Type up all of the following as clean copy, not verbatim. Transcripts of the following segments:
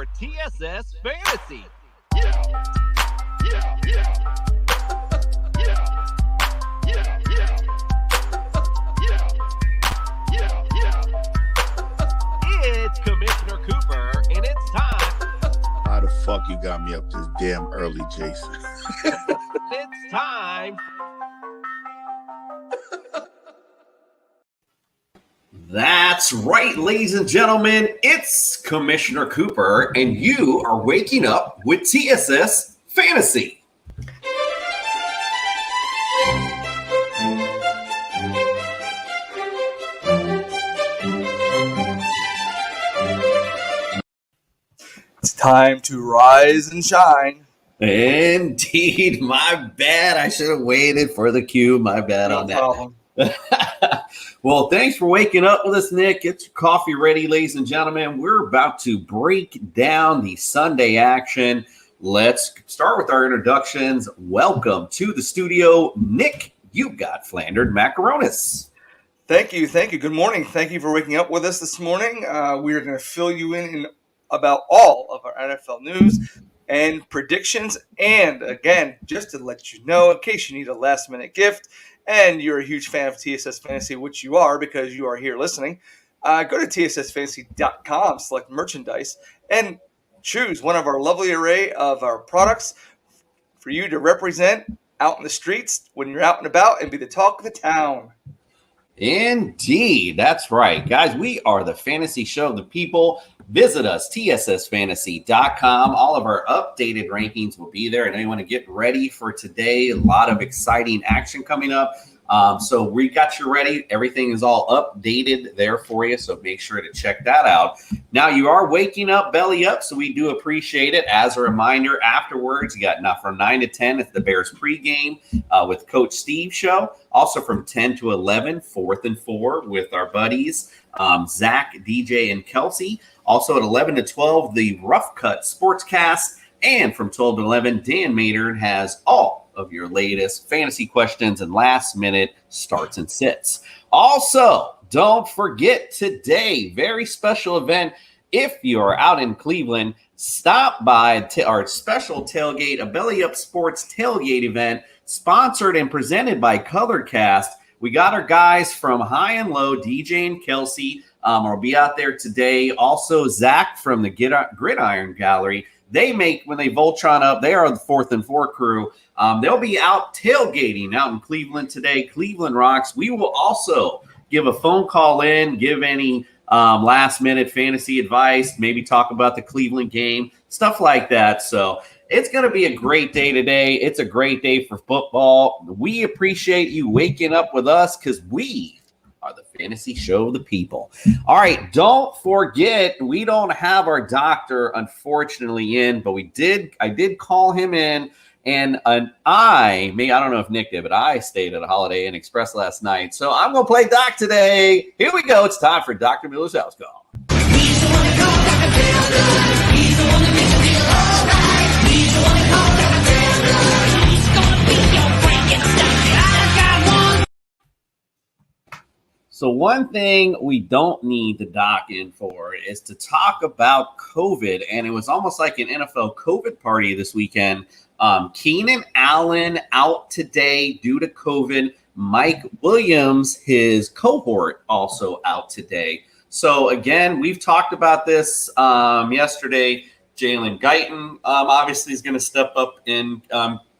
for TSS Fantasy. It's Commissioner Cooper, and it's time. How the fuck you got me up this damn early, Jason? It's time. That's right, ladies and gentlemen. It's Commissioner Cooper, and you are waking up with TSS Fantasy. It's time to rise and shine. Indeed, my bad. I should have waited for the cue. My bad on that. Problem. Well, thanks for waking up with us, Nick. Get your coffee ready, ladies and gentlemen. We're about to break down the Sunday action. Let's start with our introductions. Welcome to the studio, Nick. You got Flandered Macaronis. Thank you. Good morning. Thank you for waking up with us this morning. We are going to fill you in about all of our NFL news and predictions. And again, just to let you know, in case you need a last-minute gift and you're a huge fan of TSS Fantasy, which you are because you are here listening, go to tssfantasy.com, select merchandise, and choose one of our lovely array of our products for you to represent out in the streets when you're out and about and be the talk of the town. Indeed, that's right. Guys, we are the fantasy show of the people. Visit us, tssfantasy.com. All of our updated rankings will be there. And you want to get ready for today. A lot of exciting action coming up. So we got you ready. Everything is all updated there for you. So make sure to check that out. Now you are waking up, belly up. So we do appreciate it. As a reminder, afterwards, you got now from 9 to 10 at the Bears pregame with Coach Steve show. Also from 10 to 11, 4th and 4 with our buddies, Zach, DJ, and Kelsey. Also at 11 to 12, the Rough Cut Sportscast. And from 12 to 11, Dan Maynard has all of your latest fantasy questions and last-minute starts and sits. Also, don't forget today, very special event. If you're out in Cleveland, stop by our special tailgate, a Belly Up Sports tailgate event, sponsored and presented by Colorcast. We got our guys from High and Low, DJ and Kelsey, will be out there today. Also, Zach from the Gridiron Gallery. They make, when they Voltron up, they are the 4th and 4 crew. They'll be out tailgating out in Cleveland today. Cleveland rocks. We will also give a phone call in, give any last-minute fantasy advice, maybe talk about the Cleveland game, stuff like that. So it's going to be a great day today. It's a great day for football. We appreciate you waking up with us because we are the fantasy show of the people. All right, don't forget, we don't have our doctor, unfortunately, in, but I did call him in, and I don't know if Nick did, but I stayed at a Holiday Inn Express last night, so I'm going to play Doc today. Here we go. It's time for Dr. Miller's House Call. He's the one to call Dr. Phlanders. He's the one that makes you feel all right. He's the one to call Dr. Phlanders. He's gonna be your Frankenstein. I've got one. So one thing we don't need the doc in for is to talk about COVID, and it was almost like an NFL COVID party this weekend. Keenan Allen out today due to COVID. Mike Williams, his cohort, also out today. So again, we've talked about this yesterday. Jalen Guyton obviously is going to step up in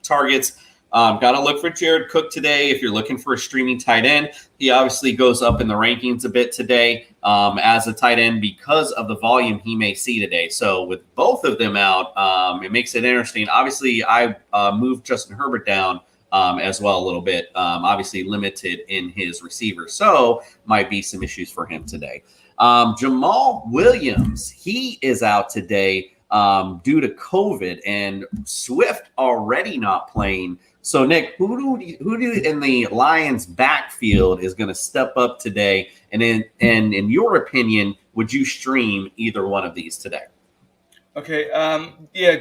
targets. Got to look for Jared Cook today if you're looking for a streaming tight end. He obviously goes up in the rankings a bit today as a tight end because of the volume he may see today. So with both of them out, it makes it interesting. Obviously, I moved Justin Herbert down as well a little bit, obviously limited in his receiver. So might be some issues for him today. Jamal Williams, he is out today due to COVID, and Swift already not playing. So, Nick, who do in the Lions' backfield is going to step up today? And in your opinion, would you stream either one of these today? Okay,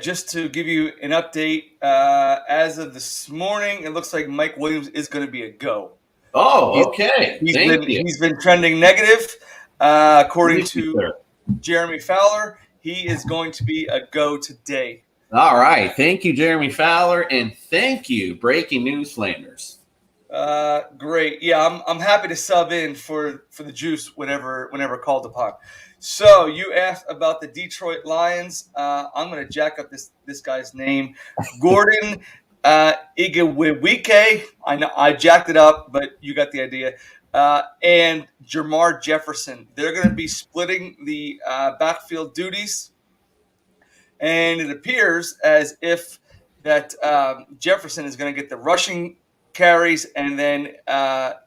just to give you an update, as of this morning, it looks like Mike Williams is going to be a go. Oh, okay. He's been trending negative, according to Jeremy Fowler. He is going to be a go today. All right. Thank you, Jeremy Fowler, and thank you, Breaking News Flanders. Great. Yeah, I'm happy to sub in for the juice whenever called upon. So you asked about the Detroit Lions. I'm going to jack up this guy's name, Gordon Igwebuike. I know I jacked it up, but you got the idea. And Jamar Jefferson. They're going to be splitting the backfield duties, and it appears as if that Jefferson is going to get the rushing carries, and then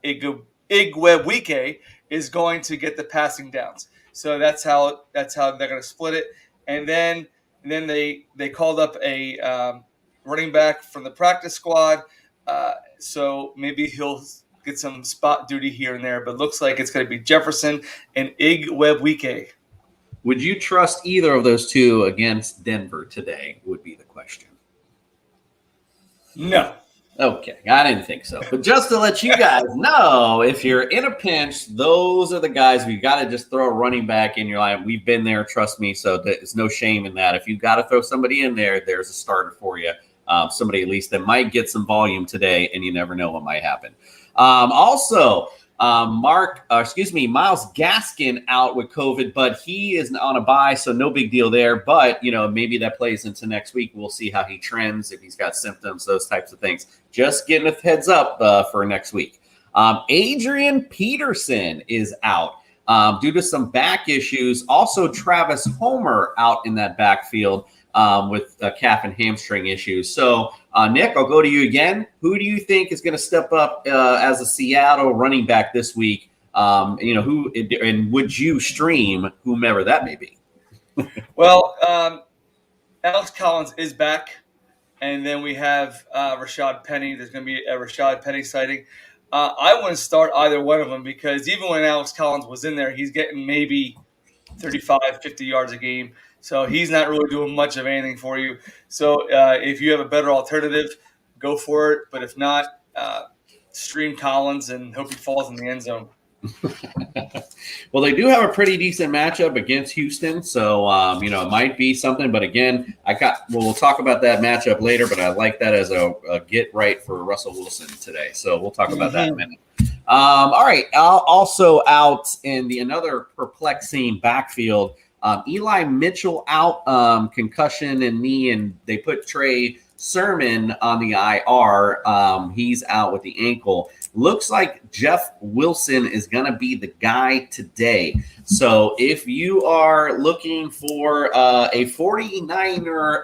Igwebuike is going to get the passing downs. So that's how they're going to split it. And then they called up a running back from the practice squad. So maybe he'll get some spot duty here and there, but looks like it's going to be Jefferson and Igwebuike. Would you trust either of those two against Denver today would be the question. No. Okay, I didn't think so. But just to let you guys know, if you're in a pinch, those are the guys we've got to just throw a running back in your line. We've been there, trust me, so there's no shame in that. If you've got to throw somebody in there, there's a starter for you. Somebody at least that might get some volume today, and you never know what might happen. Miles Gaskin out with COVID, but he is on a bye, so no big deal there. But, maybe that plays into next week. We'll see how he trends, if he's got symptoms, those types of things. Just getting a heads up for next week. Adrian Peterson is out due to some back issues. Also, Travis Homer out in that backfield with calf and hamstring issues. So, Nick, I'll go to you again. Who do you think is going to step up as a Seattle running back this week? Who and would you stream whomever that may be? Well, Alex Collins is back, and then we have Rashad Penny. There's going to be a Rashad Penny sighting. I wouldn't start either one of them because even when Alex Collins was in there, he's getting maybe 35, 50 yards a game. So he's not really doing much of anything for you. So if you have a better alternative, go for it. But if not, stream Collins and hope he falls in the end zone. Well, they do have a pretty decent matchup against Houston. So, it might be something. But again, we'll talk about that matchup later. But I like that as a get right for Russell Wilson today. So we'll talk about that in a minute. All right. Also out in another perplexing backfield. Eli Mitchell out, concussion and knee, and they put Trey Sermon on the IR. He's out with the ankle. Looks like Jeff Wilson is going to be the guy today. So if you are looking for a 49er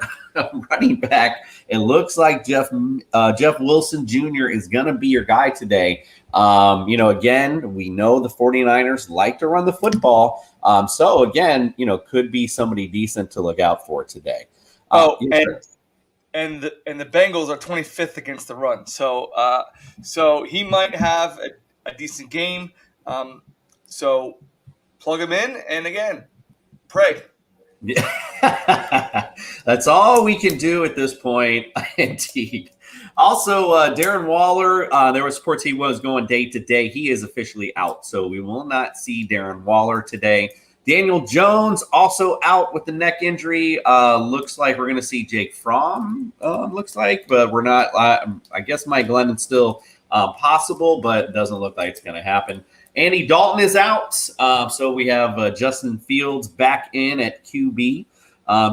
running back, it looks like Jeff Wilson Jr. is going to be your guy today. Again, we know the 49ers like to run the football. So again, could be somebody decent to look out for today. And the Bengals are 25th against the run. So he might have a decent game. So plug him in, and again, pray. Yeah. That's all we can do at this point. Indeed. Also, Darren Waller, there was reports he was going day to day. He is officially out, so we will not see Darren Waller today. Daniel Jones also out with the neck injury. Looks like we're going to see Jake Fromm, but we're not. I guess Mike Glennon's still possible, but it doesn't look like it's going to happen. Andy Dalton is out, so we have Justin Fields back in at QB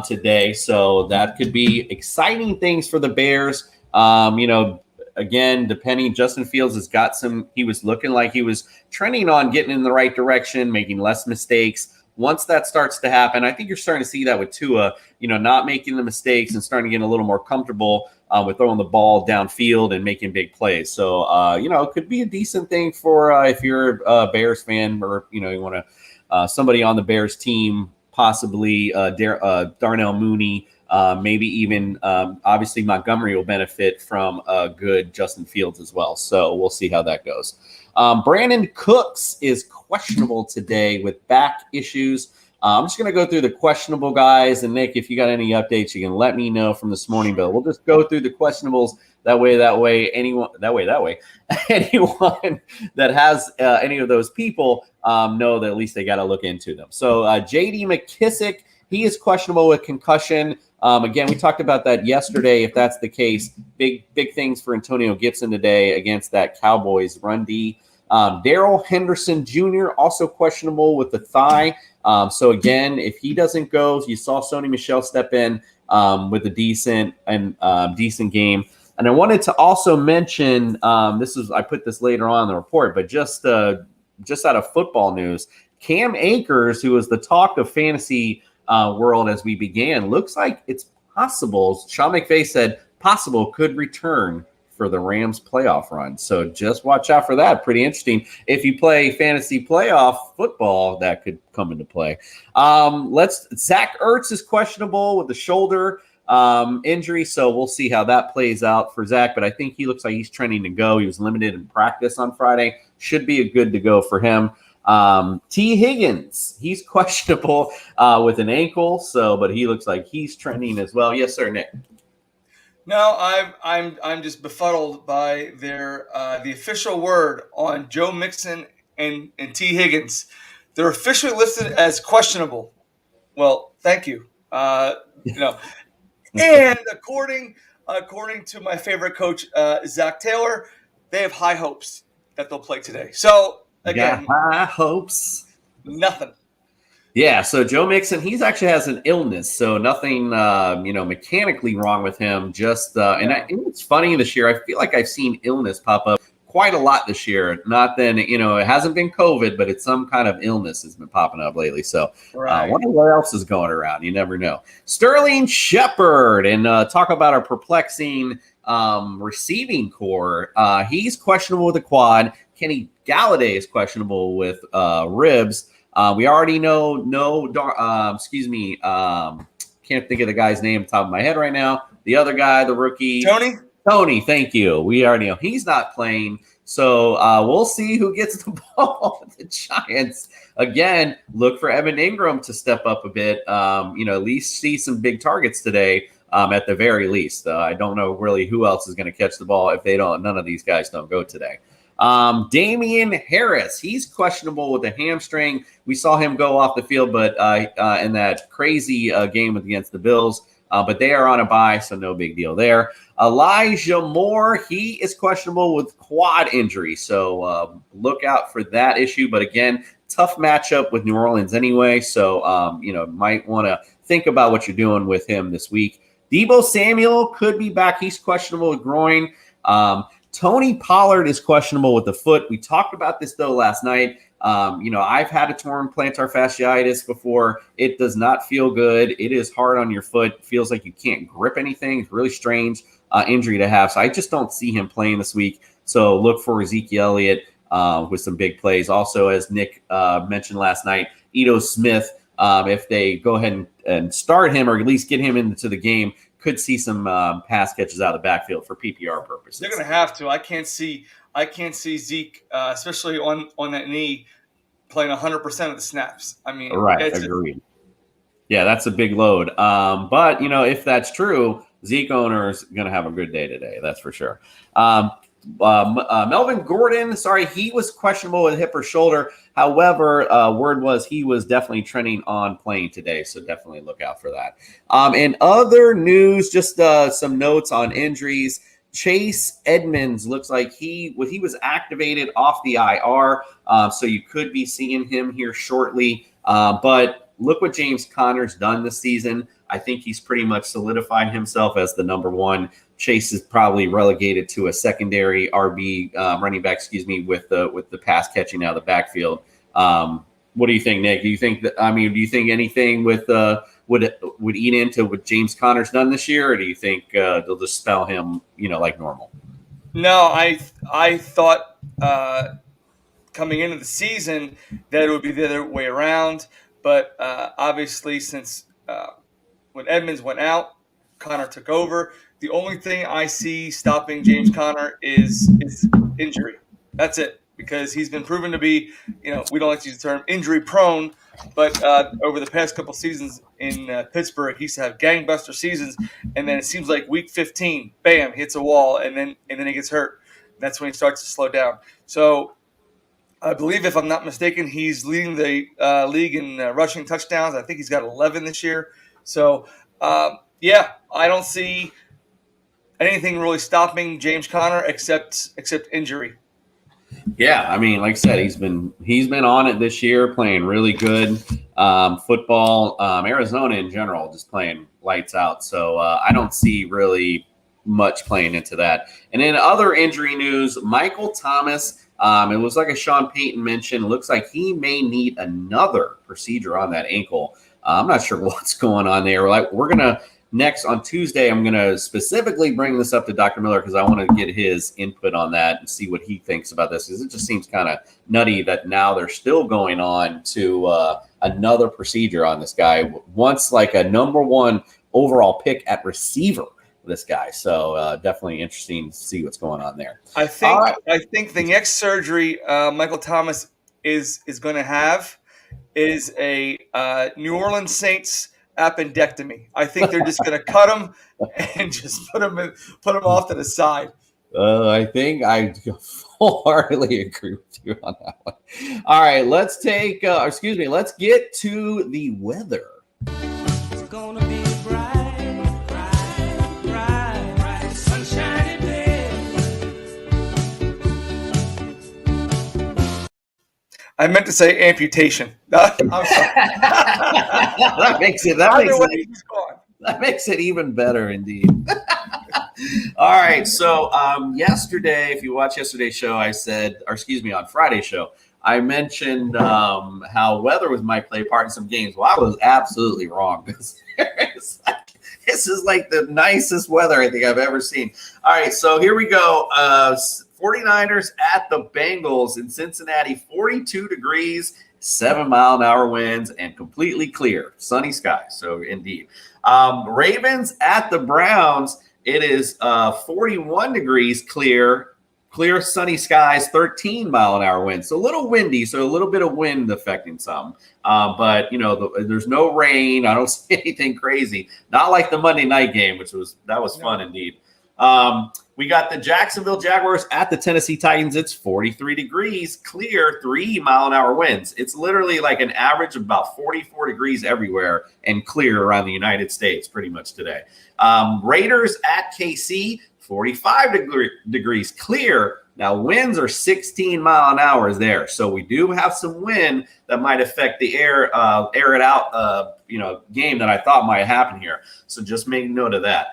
today. So that could be exciting things for the Bears. Again, depending, Justin Fields has got he was looking like he was trending on getting in the right direction, making less mistakes. Once that starts to happen, I think you're starting to see that with Tua, not making the mistakes and starting to get a little more comfortable with throwing the ball downfield and making big plays. So, it could be a decent thing for if you're a Bears fan or, you want to somebody on the Bears team, possibly Darnell Mooney, maybe even obviously Montgomery will benefit from a good Justin Fields as well. So we'll see how that goes. Brandon Cooks is questionable today with back issues. I'm just going to go through the questionable guys. And Nick, if you got any updates, you can let me know from this morning. But we'll just go through the questionables that way. Anyone that has any of those people know that at least they got to look into them. So J.D. McKissick he is questionable with concussion. Again, we talked about that yesterday. If that's the case, big things for Antonio Gibson today against that Cowboys run D. Darrell Henderson Jr. also questionable with the thigh. So again, if he doesn't go, you saw Sony Michel step in with a decent game. And I wanted to also mention I put this later on in the report, but just out of football news, Cam Akers, who was the talk of fantasy world as we began, looks like it's possible. Sean McVay said possible could return for the Rams playoff run. So just watch out for that. Pretty interesting. If you play fantasy playoff football, that could come into play. Zach Ertz is questionable with the shoulder injury. So we'll see how that plays out for Zach, but I think he looks like he's trending to go. He was limited in practice on Friday. Should be a good to go for him. T. Higgins, he's questionable with an ankle. But he looks like he's trending as well. Yes, sir, Nick. No, I'm just befuddled by the official word on Joe Mixon and T. Higgins. They're officially listed as questionable. Well, thank you. And according to my favorite coach, Zach Taylor, they have high hopes that they'll play today. So again, high hopes. Nothing. Yeah, so Joe Mixon, he's actually has an illness, so nothing, mechanically wrong with him. Just and it's funny this year. I feel like I've seen illness pop up quite a lot this year. Not then, it hasn't been COVID, but it's some kind of illness has been popping up lately. So, wonder what else is going around. You never know. Sterling Shepard, and talk about our perplexing receiving core. He's questionable with a quad. Kenny Galladay is questionable with ribs. We already know, can't think of the guy's name top of my head right now. The other guy, the rookie. Tony, thank you. We already know he's not playing. So we'll see who gets the ball with the Giants. Again, look for Evan Ingram to step up a bit, at least see some big targets today at the very least. I don't know really who else is going to catch the ball if none of these guys don't go today. Damian Harris, he's questionable with a hamstring. We saw him go off the field, but in that crazy game against the Bills, but they are on a bye, so no big deal there. Elijah Moore, he is questionable with quad injury, so look out for that issue. But again, tough matchup with New Orleans anyway, so might want to think about what you're doing with him this week. Deebo Samuel could be back. He's questionable with groin. Tony Pollard is questionable with the foot. We talked about this, though, last night. I've had a torn plantar fasciitis before. It does not feel good. It is hard on your foot. It feels like you can't grip anything. It's really strange injury to have. So I just don't see him playing this week. So look for Ezekiel Elliott with some big plays. Also, as Nick mentioned last night, Ito Smith, if they go ahead and start him or at least get him into the game, could see some pass catches out of the backfield for PPR purposes. They're going to have to. I can't see Zeke, especially on that knee, playing 100% of the snaps. I mean, right? Agreed. Yeah, that's a big load. But if that's true, Zeke owners going to have a good day today. That's for sure. Melvin Gordon, he was questionable with hip or shoulder. However, word was he was definitely trending on playing today, so definitely look out for that. In other news, just some notes on injuries. Chase Edmonds looks like he was activated off the IR, so you could be seeing him here shortly. But look what James Conner's done this season. I think he's pretty much solidified himself as the number one. Chase is probably relegated to a secondary RB running back, with the pass catching out of the backfield. What do you think, Nick? Do you think anything with would eat into what James Conner's done this year, or do you think they'll just spell him, like normal? No, I thought coming into the season that it would be the other way around, but obviously since when Edmonds went out, Conner took over. The only thing I see stopping James Conner is injury. That's it, because he's been proven to be, we don't like to use the term injury prone, but over the past couple seasons in Pittsburgh, he used to have gangbuster seasons, and then it seems like week 15, bam, hits a wall, and then he gets hurt. That's when he starts to slow down. So I believe, if I'm not mistaken, he's leading the league in rushing touchdowns. I think he's got 11 this year. So, yeah, I don't see anything really stopping James Conner except injury. Yeah, I mean, like I said, he's been on it this year, playing really good football. Arizona in general, just playing lights out. So I don't see really much playing into that. And then other injury news, Michael Thomas. It was like a Sean Payton mentioned. Looks like he may need another procedure on that ankle. I'm not sure what's going on there. We're gonna. Next on Tuesday, I'm going to specifically bring this up to Dr. Miller because I want to get his input on that and see what he thinks about this. Because it just seems kind of nutty that now they're still going on to another procedure on this guy. Once like a number one overall pick at receiver, this guy. So definitely interesting to see what's going on there. I think the next surgery Michael Thomas is going to have is a New Orleans Saints appendectomy. I think they're just going to cut him and just put him off to the side. I think I wholeheartedly agree with you on that one. All right, let's get to the weather. It's gonna be bright, bright, bright, bright, sunshiny day. I meant to say amputation. I'm sorry. That makes it even better, indeed. All right. So yesterday, if you watch yesterday's show, on Friday's show, I mentioned how weather might play a part in some games. Well, I was absolutely wrong. This is like the nicest weather I think I've ever seen. All right. So here we go. 49ers at the Bengals in Cincinnati, 42 degrees, 7-mile-an-hour winds, and completely clear, sunny skies. So indeed. Ravens at the Browns, it is 41 degrees, clear, sunny skies, 13-mile-an-hour winds. So a little windy, so a little bit of wind affecting some. But, there's no rain. I don't see anything crazy. Not like the Monday night game, that was fun indeed. We got the Jacksonville Jaguars at the Tennessee Titans. It's 43 degrees, clear, 3-mile-an-hour winds. It's literally like an average of about 44 degrees everywhere and clear around the United States pretty much today. Raiders at KC, 45 degrees, clear. Now, winds are 16 mile an hour there. So we do have some wind that might affect the air it out, game that I thought might happen here. So just make note of that.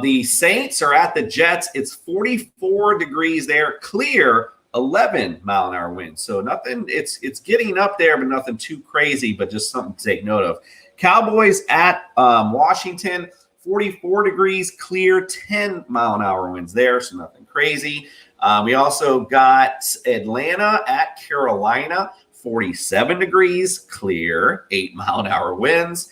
The Saints are at the Jets. It's 44 degrees there, clear, 11-mile-an-hour wind. So nothing, it's getting up there, but nothing too crazy, but just something to take note of. Cowboys at Washington, 44 degrees, clear, 10-mile-an-hour winds there, so nothing crazy. We also got Atlanta at Carolina, 47 degrees, clear, 8-mile-an-hour winds.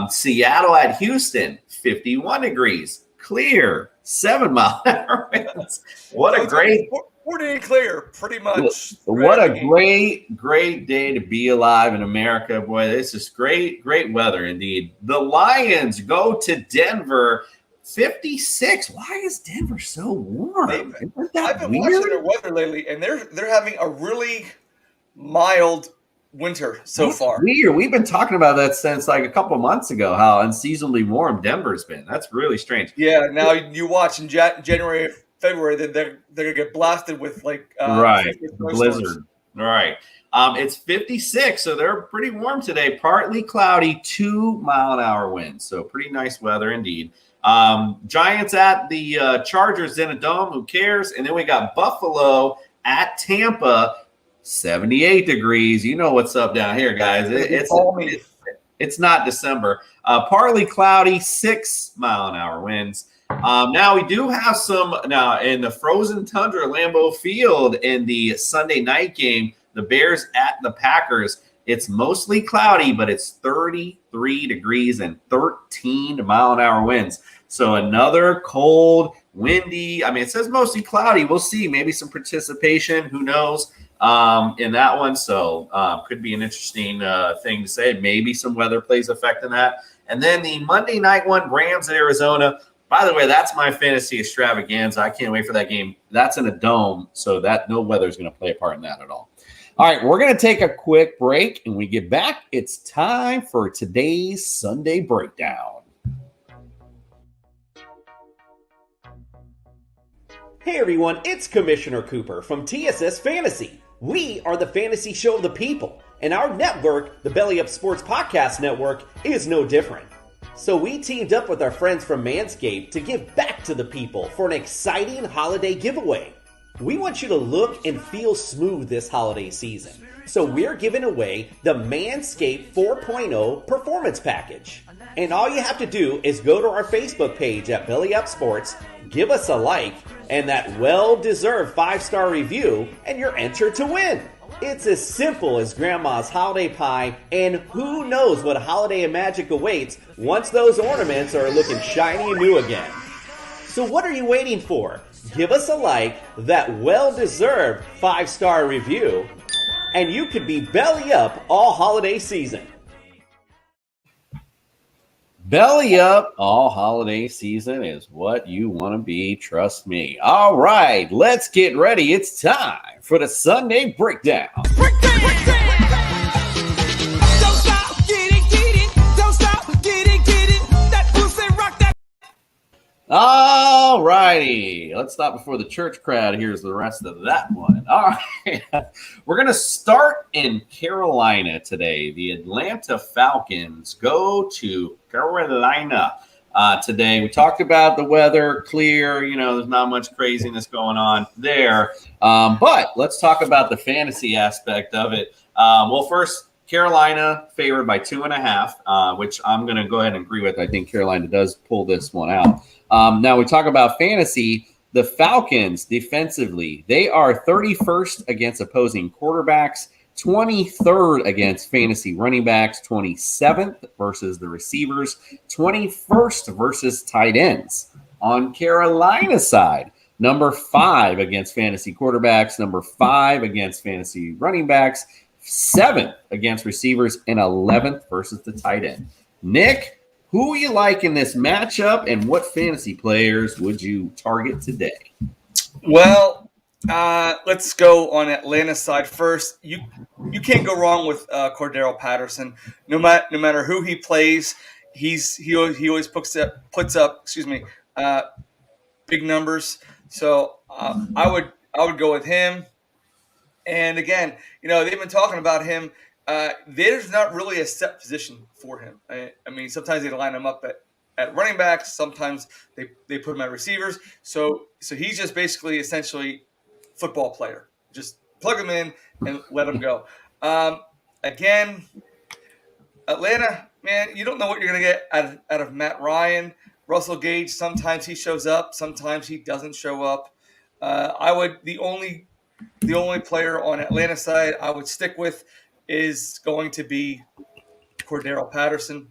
Seattle at Houston, 51 degrees, clear, 7-mile-an-hour winds. What a great, 40 clear, pretty much. What a great day to be alive in America. Boy, this is great weather indeed. The Lions go to Denver, 56. Why is Denver so warm? I've been watching their weather lately, and they're having a really mild winter so far. Weird. We've been talking about that since like a couple months ago, how unseasonably warm Denver's been. That's really strange. Yeah, now you watch in January, February, then they're gonna get blasted with blizzard. Right. It's 56, so they're pretty warm today. Partly cloudy, 2-mile-an-hour winds. So pretty nice weather indeed. Giants at the Chargers in a dome. Who cares? And then we got Buffalo at Tampa. 78 degrees. You know what's up down here, guys. It's not December. Partly cloudy, 6-mile-an-hour winds. Now we do have some now in the frozen tundra, Lambeau Field in the Sunday night game. The Bears at the Packers. It's mostly cloudy, but it's 33 degrees and 13-mile-an-hour winds. So another cold, windy. I mean, it says mostly cloudy. We'll see. Maybe some participation. Who knows? In that one. So could be an interesting thing to say. Maybe some weather plays effect in that. And then the Monday night one, Rams at Arizona. By the way, that's my fantasy extravaganza. I can't wait for that game. That's in a dome, so that no weather is going to play a part in that at all. All right, we're going to take a quick break, and when we get back, it's time for today's Sunday Breakdown. Hey everyone, it's Commissioner Cooper from TSS Fantasy. We are the fantasy show of the people, and our network, the Belly Up Sports Podcast Network, is no different. So we teamed up with our friends from Manscaped to give back to the people for an exciting holiday giveaway. We want you to look and feel smooth this holiday season. So we're giving away the Manscaped 4.0 Performance Package. And all you have to do is go to our Facebook page at Belly Up Sports, give us a like, and that well-deserved 5-star review, and you're entered to win. It's as simple as Grandma's holiday pie, and who knows what holiday magic awaits once those ornaments are looking shiny and new again. So what are you waiting for? Give us a like, that well-deserved 5-star review, and you could be belly up all holiday season. Belly up all holiday season is what you want to be, trust me. All right, let's get ready. It's time for the Sunday Breakdown. Don't stop, get it. Don't stop, get it. That pussy rock that. All righty, let's stop before the church crowd hears the rest of that one. All right, we're going to start in Carolina today. The Atlanta Falcons go to Carolina today. We talked about the weather, clear, there's not much craziness going on there. But let's talk about the fantasy aspect of it. Well, first, Carolina favored by 2.5, which I'm going to go ahead and agree with. I think Carolina does pull this one out. Now we talk about fantasy. The Falcons defensively, they are 31st against opposing quarterbacks, 23rd against fantasy running backs, 27th versus the receivers, 21st versus tight ends. On Carolina's side, number 5 against fantasy quarterbacks, number 5 against fantasy running backs, 7th against receivers, and 11th versus the tight end. Nick, who you like in this matchup, and what fantasy players would you target today? Well, let's go on Atlanta's side first. You can't go wrong with Cordero Patterson. No matter who he plays, he always puts up big numbers. So I would go with him. And again, they've been talking about him. There's not really a set position for him. I mean, sometimes they line him up at running backs. Sometimes they put him at receivers. So he's just basically essentially football player. Just plug him in and let him go. Again, Atlanta, man, you don't know what you're going to get out of Matt Ryan. Russell Gage, sometimes he shows up. Sometimes he doesn't show up. The only player on Atlanta's side I would stick with is going to be Cordero Patterson.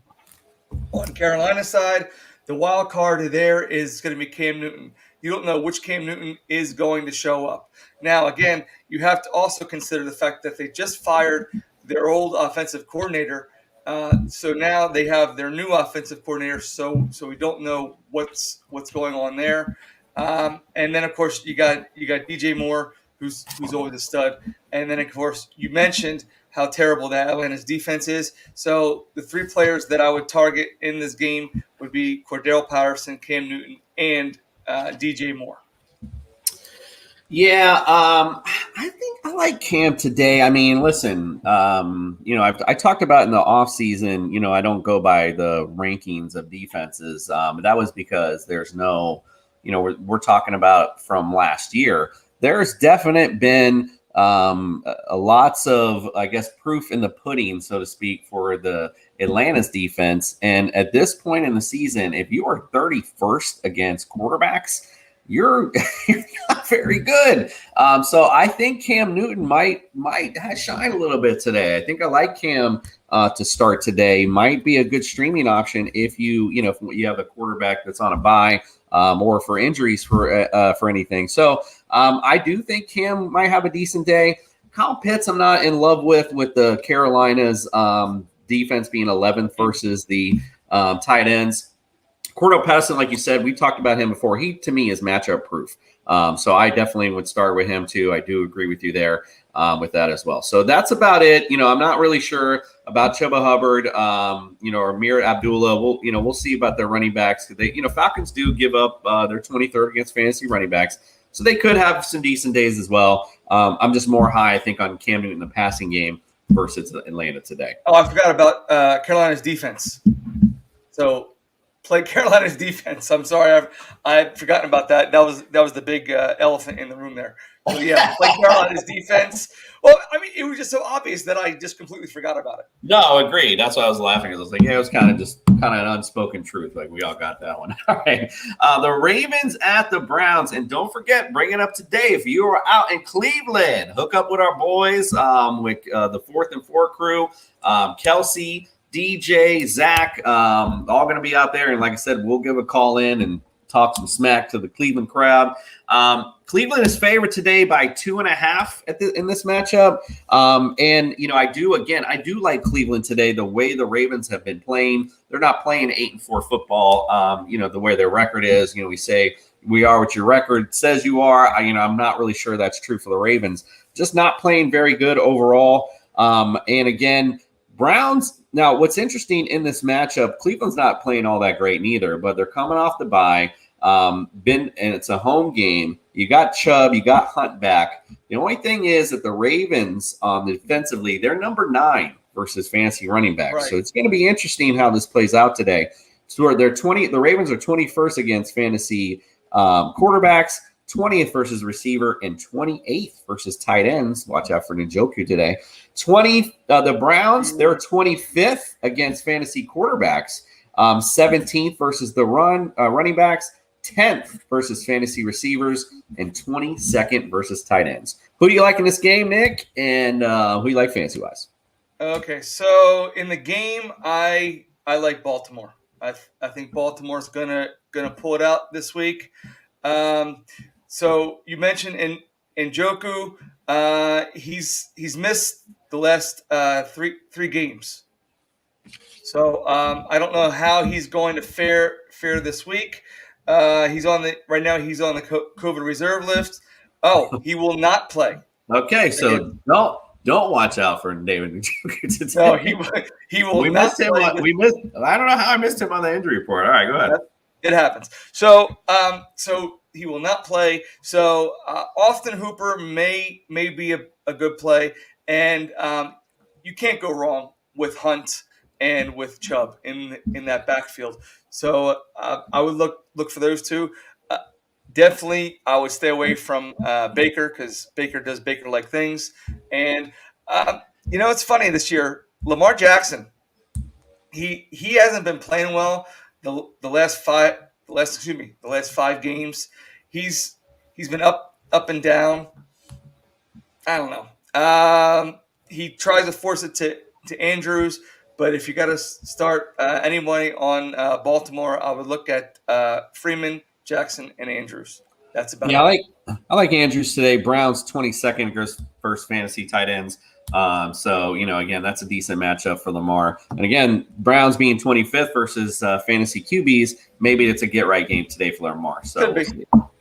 On Carolina's side, the wild card there is going to be Cam Newton. You don't know which Cam Newton is going to show up. Now, again, you have to also consider the fact that they just fired their old offensive coordinator. So now they have their new offensive coordinator. So we don't know what's going on there. And then, of course, you got DJ Moore, who's always a stud. And then, of course, you mentioned how terrible that Atlanta's defense is. So the 3 players that I would target in this game would be Cordero Patterson, Cam Newton, and DJ Moore. Yeah, I think I like Cam today. I mean, listen, I talked about in the offseason, I don't go by the rankings of defenses. That was because there's no, we're talking about from last year. There's definite been lots of, I guess, proof in the pudding, so to speak, for the Atlanta's defense. And at this point in the season, if you are 31st against quarterbacks, you're not very good. So I think Cam Newton might shine a little bit today. I think I like Cam to start today. Might be a good streaming option if you have a quarterback that's on a bye or for injuries for anything. So I do think Cam might have a decent day. Kyle Pitts, I'm not in love with the Carolina's defense being 11th versus the tight ends. Cordell Patterson, like you said, we talked about him before. He, to me, is matchup proof. So I definitely would start with him too. I do agree with you there with that as well. So that's about it. I'm not really sure about Chuba Hubbard, or Amir Abdullah. We'll see about their running backs. They, Falcons do give up their 23rd against fantasy running backs, so they could have some decent days as well. I'm just more high, I think, on Cam Newton in the passing game versus Atlanta today. Oh, I forgot about Carolina's defense. So play Carolina's defense. I'm sorry, I've forgotten about that. That was the big elephant in the room there. So yeah, play Carolina's defense. Well, I mean, it was just so obvious that I just completely forgot about it. No, agreed. That's why I was laughing, because I was like, yeah, it was kind of an unspoken truth. Like, we all got that one. All right. The Ravens at the Browns. And don't forget, bring it up today. If you are out in Cleveland, hook up with our boys with the 4th and 4 crew, Kelsey, DJ, Zach, all going to be out there. And like I said, we'll give a call in and talk some smack to the Cleveland crowd. Cleveland is favored today by 2.5 in this matchup. And I do like Cleveland today. The way the Ravens have been playing, they're not playing 8-4 football. The way their record is, we say we are what your record says you are. I'm not really sure that's true for the Ravens. Just not playing very good overall. And again, Browns. Now, what's interesting in this matchup, Cleveland's not playing all that great neither, but they're coming off the bye. And it's a home game. You got Chubb, you got Hunt back. The only thing is that the Ravens, defensively, they're number 9 versus fantasy running backs. Right. So it's going to be interesting how this plays out today. So the Ravens are 21st against fantasy quarterbacks, 20th versus receiver, and 28th versus tight ends. Watch out for Njoku today. The Browns, they're 25th against fantasy quarterbacks, 17th versus the running backs, 10th versus fantasy receivers, and 22nd versus tight ends. Who do you like in this game, Nick? And who do you like fantasy-wise? Okay, so in the game, I like Baltimore. I think Baltimore's gonna pull it out this week. So you mentioned Njoku, he's missed the last three games. So I don't know how he's going to fare this week. He's on the COVID reserve list. Oh, he will not play. Okay, so don't watch out for David Njoku today. No, he will. We missed him. I don't know how I missed him on the injury report. All right, go ahead. It happens. So he will not play. So Austin Hooper may be a good play, and you can't go wrong with Hunt and with Chubb in that backfield. So I would look for those two. Definitely, I would stay away from Baker, because Baker does Baker-like things. And it's funny this year. Lamar Jackson, he hasn't been playing well the last 5 games. He's been up and down. I don't know. He tries to force it to Andrews, but if you got to start anybody on Baltimore, I would look at Freeman, Jackson, and Andrews. That's about it. I like Andrews today. Browns 22nd versus fantasy tight ends. So again, that's a decent matchup for Lamar. And again, Browns being 25th versus fantasy QBs, maybe it's a get right game today for Lamar. So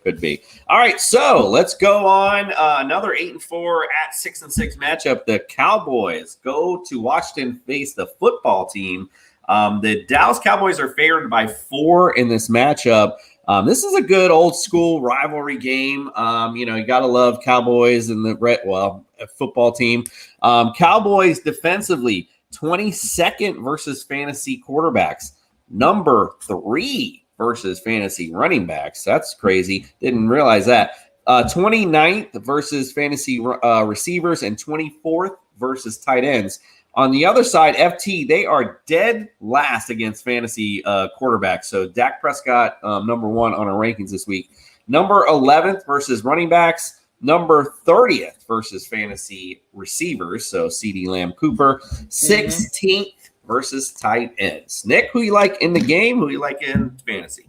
could be. All right, so let's go on. Another 8-4 at 6-6 matchup. The Cowboys go to Washington face the football team. The Dallas Cowboys are favored by 4 in this matchup. This is a good old school rivalry game. You got to love Cowboys and the football team. Cowboys defensively, 22nd versus fantasy quarterbacks, number 3 versus fantasy running backs. That's crazy. Didn't realize that. 29th versus fantasy receivers, and 24th versus tight ends. On the other side, FT, they are dead last against fantasy quarterbacks. So Dak Prescott, number 1 on our rankings this week. Number 11th versus running backs. Number 30th versus fantasy receivers. So CeeDee Lamb Cooper. 16th versus tight ends. Nick, who you like in the game? Who you like in fantasy?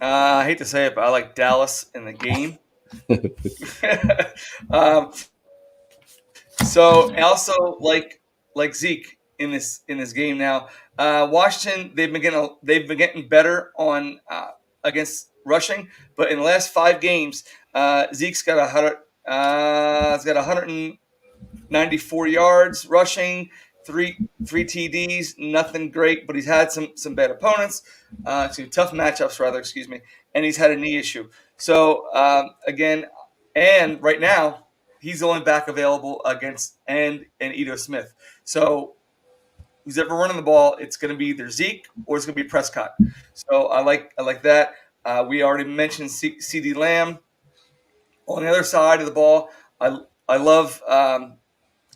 I hate to say it, but I like Dallas in the game. So I also like Zeke in this game now. Washington, they've been getting better on against rushing, but in the last 5 games, Zeke's got 194 yards rushing, three TDs, nothing great, but he's had some bad opponents, tough matchups rather, excuse me, and he's had a knee issue. So again, and right now he's the only back available against and Ito Smith. So who's ever running the ball, it's going to be either Zeke or it's going to be Prescott. So I like that. We already mentioned CeeDee Lamb. On the other side of the ball, I love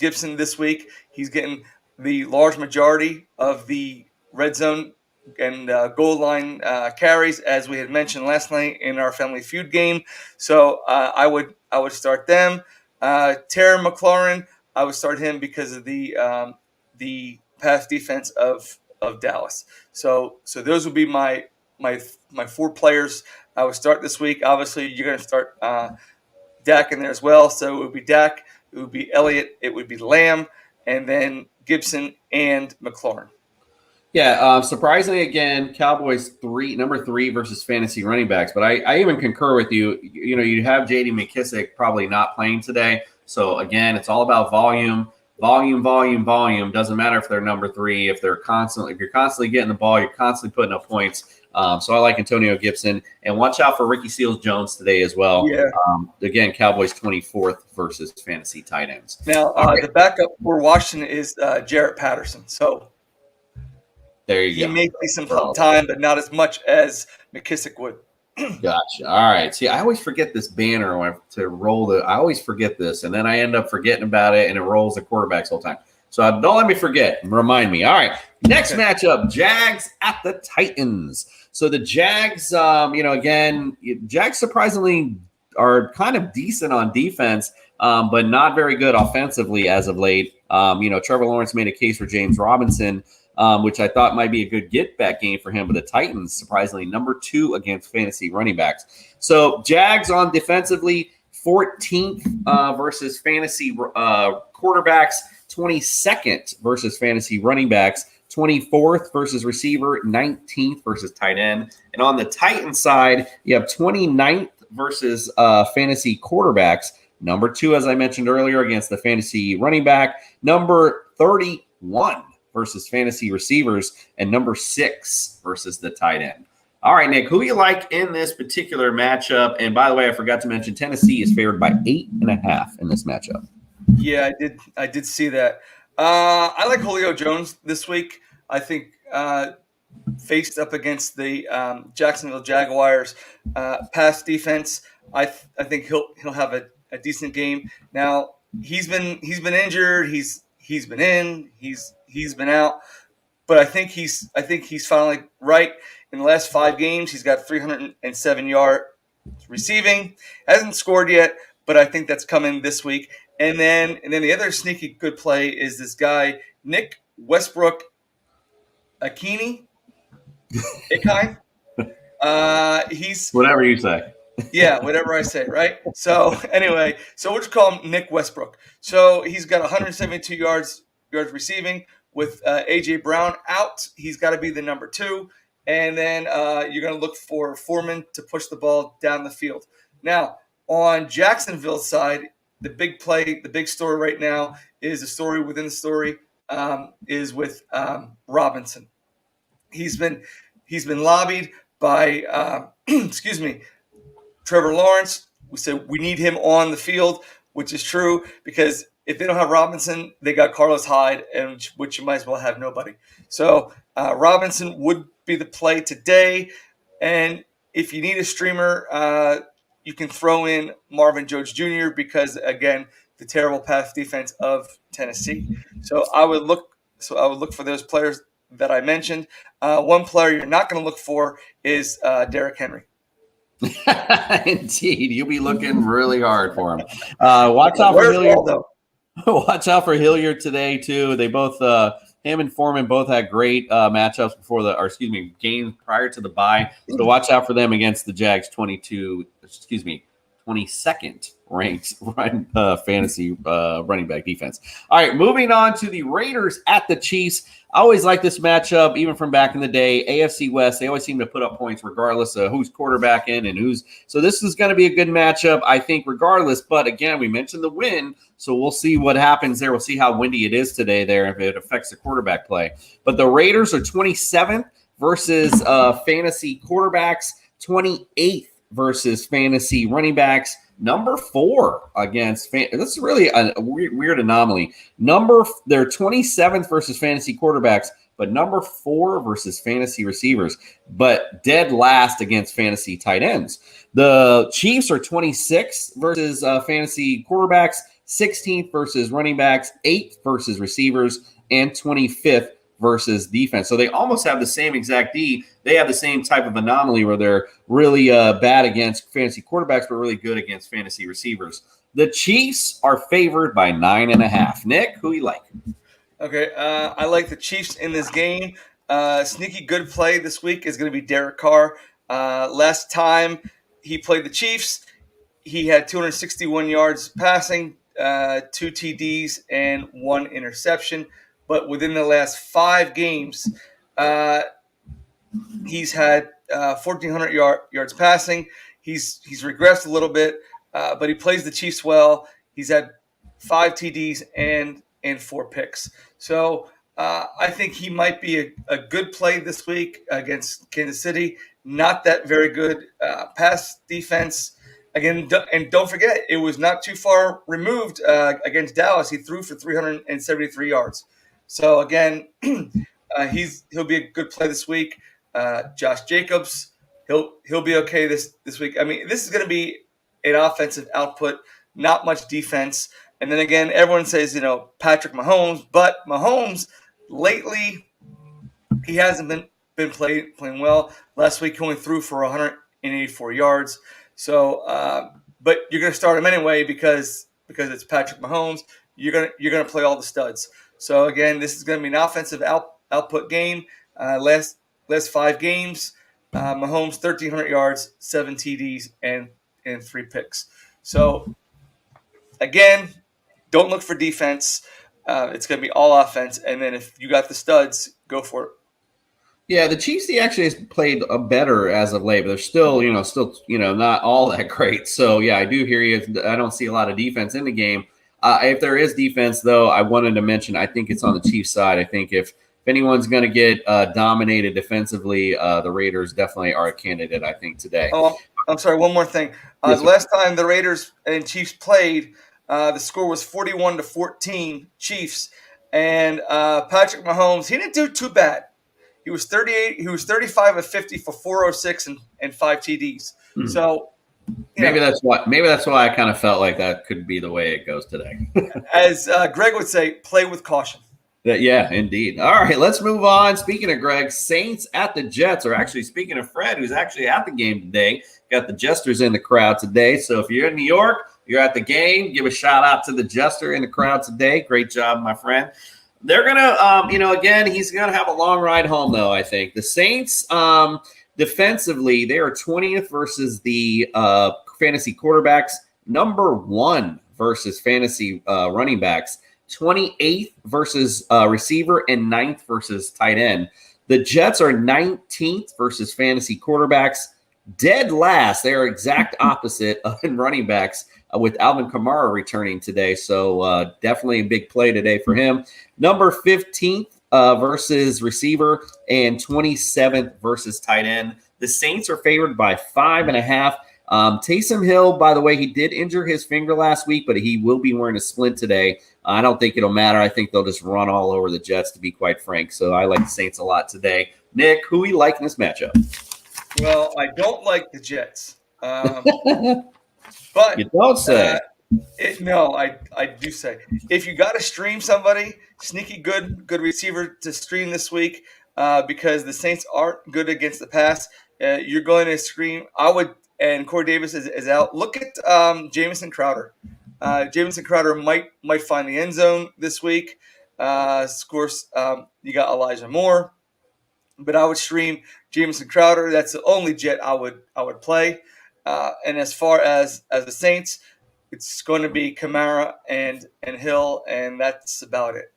Gibson this week. He's getting the large majority of the red zone and goal line carries, as we had mentioned last night in our Family Feud game. So I would start them. Terry McLaurin, I would start him because of the pass defense of Dallas. So those would be my 4 players I would start this week. Obviously, you're going to start Dak in there as well. So it would be Dak, it would be Elliott, it would be Lamb, and then Gibson and McLaurin. Yeah, surprisingly, again, Cowboys number 3 versus fantasy running backs. But I even concur with you. You know, you have J.D. McKissick probably not playing today. So, again, it's all about volume. Volume. Doesn't matter if they're number 3. If you're constantly getting the ball, you're constantly putting up points. So I like Antonio Gibson. And watch out for Ricky Seals-Jones today as well. Yeah. Again, Cowboys 24th versus fantasy tight ends. Now, the backup for Washington is Jarrett Patterson. So there you go. He may see some time, but not as much as McKissick would. Gotcha. All right. See, I always forget this banner to roll I always forget this, and then I end up forgetting about it, and it rolls the quarterbacks all the time. So don't let me forget. Remind me. All right. Next matchup, Jags at the Titans. So the Jags, again, Jags surprisingly are kind of decent on defense, but not very good offensively as of late. Trevor Lawrence made a case for James Robinson, which I thought might be a good get-back game for him. But the Titans, surprisingly, number 2 against fantasy running backs. So Jags on defensively, 14th versus fantasy quarterbacks, 22nd versus fantasy running backs, 24th versus receiver, 19th versus tight end. And on the Titans side, you have 29th versus fantasy quarterbacks, number 2, as I mentioned earlier, against the fantasy running back, number 31 versus fantasy receivers, and number 6 versus the tight end. All right, Nick, who you like in this particular matchup? And by the way, I forgot to mention Tennessee is favored by 8.5 in this matchup. Yeah, I did see that. I like Julio Jones this week. I think faced up against the Jacksonville Jaguars pass defense, I think he'll have a decent game. Now he's been injured. He's been in. He's been out. But I think he's finally right. In the last 5 games, he's got 307 yards receiving. Hasn't scored yet, but I think that's coming this week. And then the other sneaky good play is this guy, Nick Westbrook Akini. He's whatever you say. Yeah, whatever I say, right? So anyway, we'll just call him Nick Westbrook. So he's got 172 yards receiving with A.J. Brown out. He's got to be the number 2. And then you're going to look for Foreman to push the ball down the field. Now, on Jacksonville's side, the big play, the big story right now is the story within the story is with Robinson. He's been lobbied by Trevor Lawrence. We said we need him on the field, which is true because if they don't have Robinson, they got Carlos Hyde, and which you might as well have nobody. So Robinson would be the play today, and if you need a streamer, you can throw in Marvin Jones Jr. because again, the terrible pass defense of Tennessee. So I would look for those players that I mentioned. One player you're not going to look for is Derrick Henry. Indeed, you'll be looking really hard for him. Watch out for Hilliard. Watch out for Hilliard today too. They both, him and Foreman, both had great matchups games prior to the bye. So watch out for them against the Jags 22 22nd ranked fantasy running back defense. All right, moving on to the Raiders at the Chiefs. I always like this matchup, even from back in the day. AFC West, they always seem to put up points regardless of who's quarterbacking and who's. So this is going to be a good matchup, I think, regardless. But again, we mentioned the wind, so we'll see what happens there. We'll see how windy it is today there, if it affects the quarterback play. But the Raiders are 27th versus fantasy quarterbacks, 28th versus fantasy running backs, number 4 against this is really a weird anomaly. They're 27th versus fantasy quarterbacks, but number 4 versus fantasy receivers, but dead last against fantasy tight ends. The Chiefs are 26th versus fantasy quarterbacks, 16th versus running backs, 8th versus receivers, and 25th versus defense. So they almost have the same exact D. They have the same type of anomaly where they're really bad against fantasy quarterbacks, but really good against fantasy receivers. The Chiefs are favored by 9.5. Nick, who you like? Okay, I like the Chiefs in this game. Sneaky good play this week is going to be Derek Carr. Last time he played the Chiefs, he had 261 yards passing, 2 TDs, and 1 interception. But within the last 5 games, he's had 1,400 yards passing. He's regressed a little bit, but he plays the Chiefs well. He's had 5 TDs and 4 picks. So I think he might be a good play this week against Kansas City. Not that very good pass defense. Again, and don't forget, it was not too far removed against Dallas. He threw for 373 yards. So again, he'll be a good play this week. Josh Jacobs, he'll be okay this week. I mean, this is going to be an offensive output, not much defense. And then again, everyone says Patrick Mahomes, but Mahomes lately he hasn't been playing well. Last week he only threw for 184 yards. So, but you're going to start him anyway because it's Patrick Mahomes. You're gonna play all the studs. So again, this is going to be an offensive output game. Last 5 games, Mahomes 1,300 yards, 7 TDs, and 3 picks. So again, don't look for defense. It's going to be all offense. And then if you got the studs, go for it. Yeah, the Chiefs, he actually has played better as of late, but they're still not all that great. So yeah, I do hear you. I don't see a lot of defense in the game. If there is defense, though, I wanted to mention, I think it's on the Chiefs side. I think if anyone's going to get dominated defensively, the Raiders definitely are a candidate, I think, today. Oh, I'm sorry. One more thing. Yes, the last time the Raiders and Chiefs played, the score was 41-14 Chiefs. And Patrick Mahomes, he didn't do too bad. He was 38. He was 35 of 50 for 406 and 5 TDs. Mm-hmm. So maybe that's why I kind of felt like that could be the way it goes today. As Greg would say, play with caution. Yeah, indeed. All right, let's move on. Speaking of Greg, Saints at the Jets, or actually speaking of Fred, who's actually at the game today. Got the Jesters in the crowd today. So if you're in New York, you're at the game, give a shout out to the Jester in the crowd today. Great job, my friend. They're going to, again, he's going to have a long ride home, though, I think. The Saints, defensively, they are 20th versus the fantasy quarterbacks, number 1 versus fantasy running backs, 28th versus receiver, and 9th versus tight end. The Jets are 19th versus fantasy quarterbacks, dead last. They are exact opposite in running backs, with Alvin Kamara returning today. So definitely a big play today for him. Number 15th versus receiver, and 27th versus tight end. The Saints are favored by 5.5. Taysom Hill, by the way, he did injure his finger last week, but he will be wearing a splint today. I don't think it'll matter. I think they'll just run all over the Jets, to be quite frank. So I like the Saints a lot today. Nick, who you like in this matchup? Well, I don't like the Jets. But you don't say. No, I do say. If you got to stream somebody, sneaky good receiver to stream this week, because the Saints aren't good against the pass. You're going to stream. I would, and Corey Davis is out. Look at Jamison Crowder. Jamison Crowder might find the end zone this week. Of course, you got Elijah Moore, but I would stream Jamison Crowder. That's the only Jet I would play. And as far as the Saints, it's going to be Kamara and Hill, and that's about it.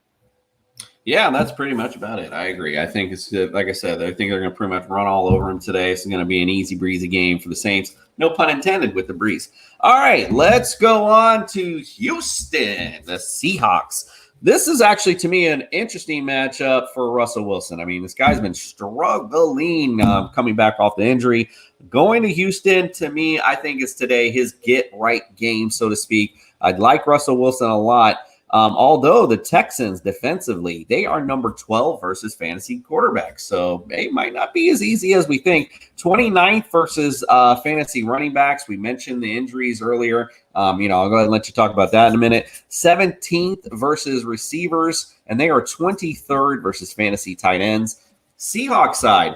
Yeah, that's pretty much about it. I agree. I think it's like I said, I think they're going to pretty much run all over him today. It's going to be an easy breezy game for the Saints. No pun intended with the breeze. All right, let's go on to Houston, the Seahawks. This is actually, to me, an interesting matchup for Russell Wilson. I mean, this guy's been struggling coming back off the injury. Going to Houston, to me, I think is today his get-right game, so to speak. I'd like Russell Wilson a lot. Although the Texans defensively, they are number 12 versus fantasy quarterbacks. So it might not be as easy as we think. 29th versus fantasy running backs. We mentioned the injuries earlier. I'll go ahead and let you talk about that in a minute. 17th versus receivers, and they are 23rd versus fantasy tight ends. Seahawks side,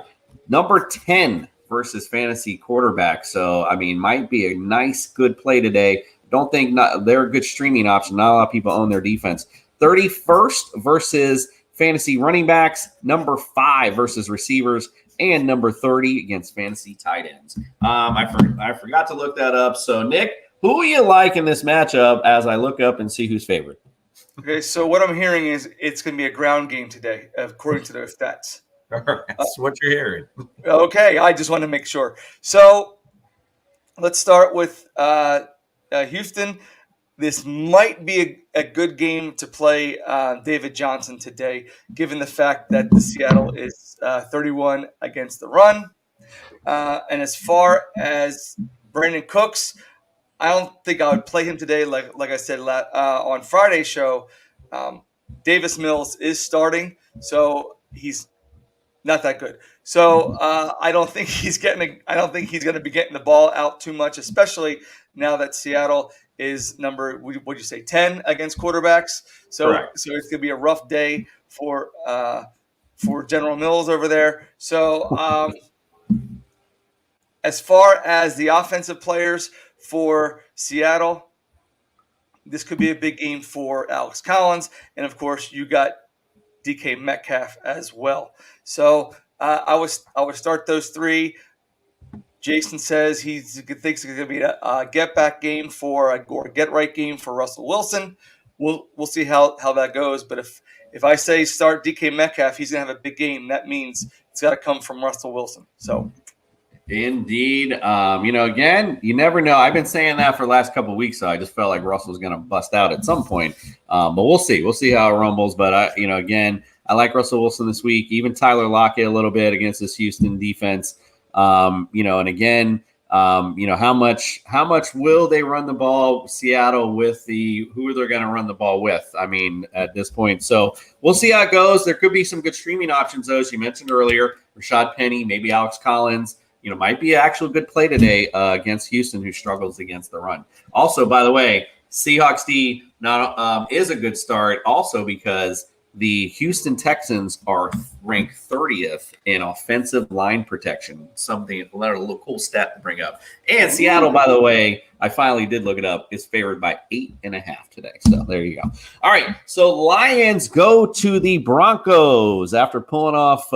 number 10 versus fantasy quarterbacks. So, I mean, might be a nice, good play today. Don't think they're a good streaming option. Not a lot of people own their defense. 31st versus fantasy running backs, number 5 versus receivers, and number 30 against fantasy tight ends. I forgot to look that up. So, Nick, who do you like in this matchup as I look up and see who's favored? Okay, so what I'm hearing is it's going to be a ground game today, according to those stats. That's what you're hearing. Okay, I just want to make sure. So let's start with Houston. This might be a good game to play David Johnson today, given the fact that the Seattle is 31 against the run. And as far as Brandon Cooks, I don't think I would play him today. Like I said on Friday's show, Davis Mills is starting, so he's not that good. So I don't think he's going to be getting the ball out too much, especially now that Seattle is number, what'd you say, 10 against quarterbacks. So Correct. So it's going to be a rough day for General Mills over there. So as far as the offensive players for Seattle, this could be a big game for Alex Collins, and of course you got DK Metcalf as well. So I would start those three. Jason says he thinks it's going to be a get back game or a get right game for Russell Wilson. We'll see how that goes. But if I say start DK Metcalf, he's going to have a big game. That means it's got to come from Russell Wilson. So. Indeed. Again, you never know. I've been saying that for the last couple of weeks, so I just felt like Russell's going to bust out at some point. But we'll see. We'll see how it rumbles. But, again, I like Russell Wilson this week, even Tyler Lockett a little bit against this Houston defense. And again, how much will they run the ball, Seattle, with who they're going to run the ball with, I mean, at this point. So we'll see how it goes. There could be some good streaming options, though, as you mentioned earlier. Rashad Penny, maybe Alex Collins. Might be an actual good play today against Houston, who struggles against the run. Also, by the way, Seahawks D is a good start also because the Houston Texans are ranked 30th in offensive line protection, another little cool stat to bring up. And Seattle, by the way, I finally did look it up, is favored by 8.5 today. So there you go. All right, so Lions go to the Broncos after pulling off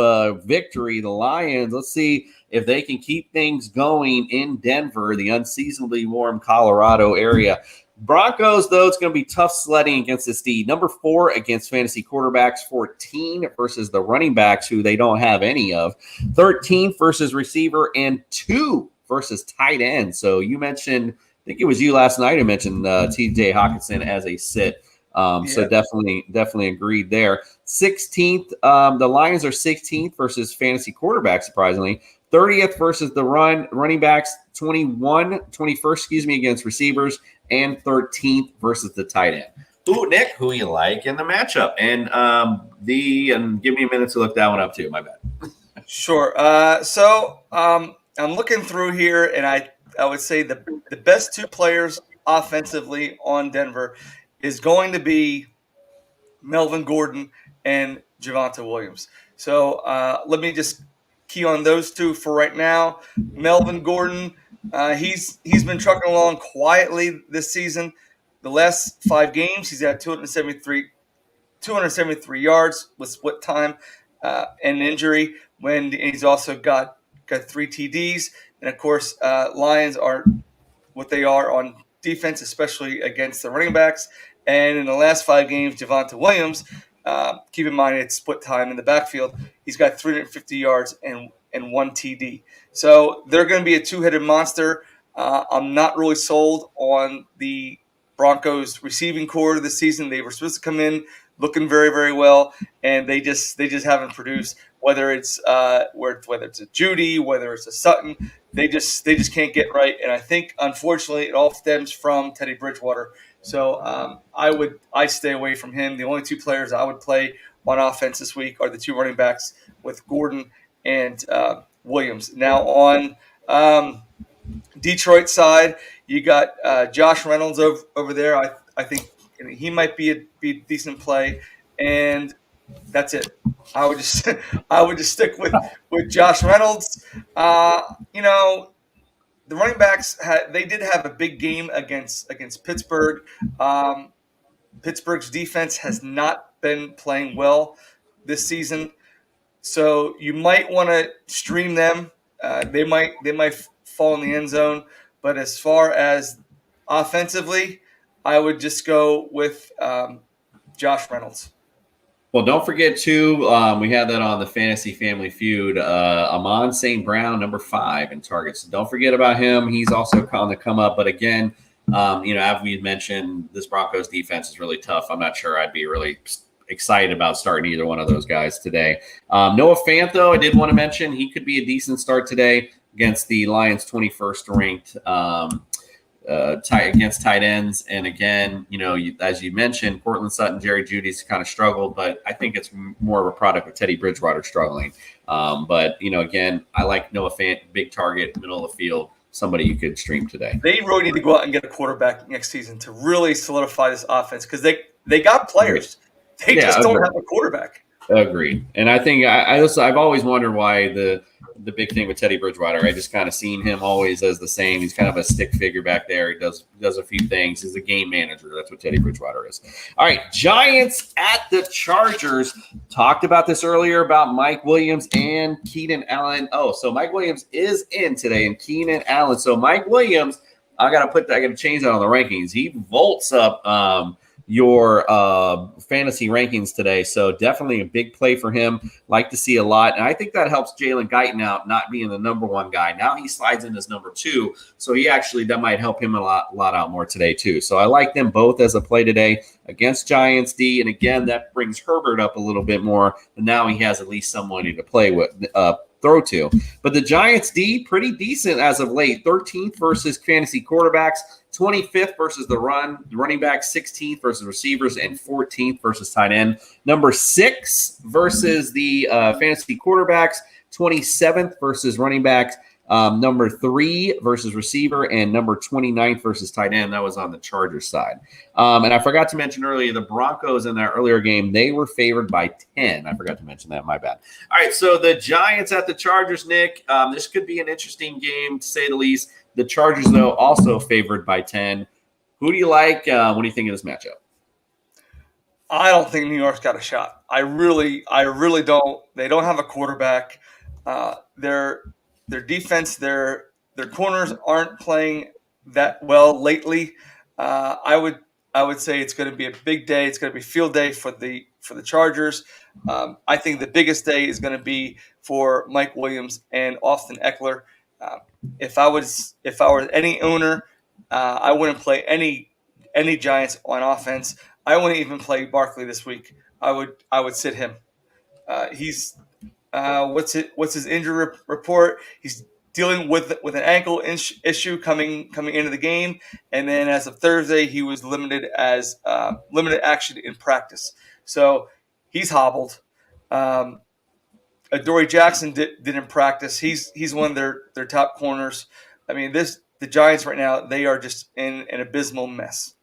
victory. The Lions, let's see if they can keep things going in Denver, the unseasonably warm Colorado area. Broncos, though, it's going to be tough sledding against this D. Number 4 against fantasy quarterbacks, 14 versus the running backs, who they don't have any of, 13 versus receiver, and 2 versus tight end. So you mentioned, I think it was you last night who mentioned TJ Hawkinson as a sit. So definitely agreed there. 16th, the Lions are 16th versus fantasy quarterbacks, surprisingly. 30th versus the running backs, 21st, against receivers, and 13th versus the tight end. Nick, who you like in the matchup? And give me a minute to look that one up too. My bad. Sure. So I'm looking through here, and I would say the best 2 players offensively on Denver is going to be Melvin Gordon and Javonte Williams. So let me just key on those 2 for right now. Melvin Gordon, he's been trucking along quietly this season. The last 5 games, he's had 273 yards with split time and injury. And he's also got got 3 TDs. And, of course, Lions are what they are on defense, especially against the running backs. And in the last 5 games, Javonte Williams, keep in mind it's split time in the backfield, he's got 350 yards and 1 TD. So they're going to be a two-headed monster. I'm not really sold on the Broncos receiving core this season. They were supposed to come in looking very, very well, and they just haven't produced. Whether it's whether it's a Judy, whether it's a Sutton, they just can't get right. And I think unfortunately it all stems from Teddy Bridgewater. So I stay away from him. The only 2 players I would play on offense this week are the 2 running backs with Gordon and Williams. Now on Detroit side, you got Josh Reynolds over there. I think he might be a decent play, and that's it. I would just stick with Josh Reynolds. The running backs did have a big game against Pittsburgh. Pittsburgh's defense has not been playing well this season, so you might want to stream them. They might fall in the end zone, but as far as offensively, I would just go with Josh Reynolds. Well, don't forget, too, we had that on the Fantasy Family Feud. Amon St. Brown, number 5 in targets. Don't forget about him. He's also on the come up. But again, as we mentioned, this Broncos defense is really tough. I'm not sure I'd be really excited about starting either one of those guys today. Noah Fant, though, I did want to mention, he could be a decent start today against the Lions' 21st ranked against tight ends. And again, as you mentioned, Cortland Sutton, Jerry Jeudy's kind of struggled, but I think it's more of a product of Teddy Bridgewater struggling. But again, I like Noah Fant, big target, middle of the field, somebody you could stream today. They really need to go out and get a quarterback next season to really solidify this offense, because they got players. They just don't have a quarterback. Agreed. And I think I've always wondered why the big thing with Teddy Bridgewater, I just kind of seen him always as the same. He's kind of a stick figure back there. He does a few things. He's a game manager. That's what Teddy Bridgewater is. All right, Giants at the Chargers. Talked about this earlier about Mike Williams and Keenan Allen. Oh, so Mike Williams is in today and Keenan Allen. So Mike Williams, I got to change that on the rankings. He vaults up your fantasy rankings today. So definitely a big play for him. Like to see a lot. And I think that helps Jalen Guyton out, not being the number 1 guy. Now he slides in as number 2. So that might help him a lot out more today too. So I like them both as a play today against Giants D. And again, that brings Herbert up a little bit more. And now he has at least somebody to play with, throw to. But the Giants D, pretty decent as of late. 13th versus fantasy quarterbacks, 25th versus the running back, 16th versus receivers, and 14th versus tight end. Number 6 versus the fantasy quarterbacks, 27th versus running backs, number 3 versus receiver, and number 29th versus tight end. That was on the Chargers side. And I forgot to mention earlier, the Broncos in that earlier game, they were favored by 10. I forgot to mention that. My bad. All right, so the Giants at the Chargers, Nick. This could be an interesting game, to say the least. The Chargers, though, also favored by 10. Who do you like? What do you think of this matchup? I don't think New York's got a shot. I really don't. They don't have a quarterback. Their defense, their corners aren't playing that well lately. I would say it's going to be a big day. It's going to be field day for the Chargers. I think the biggest day is going to be for Mike Williams and Austin Eckler. If I was any owner, I wouldn't play any Giants on offense. I wouldn't even play Barkley this week. I would sit him. He's what's his injury report? He's dealing with an ankle issue coming into the game, and then as of Thursday, he was limited action in practice. So he's hobbled. Adoree Jackson didn't practice. He's one of their top corners. I mean, the Giants right now, they are just in an abysmal mess.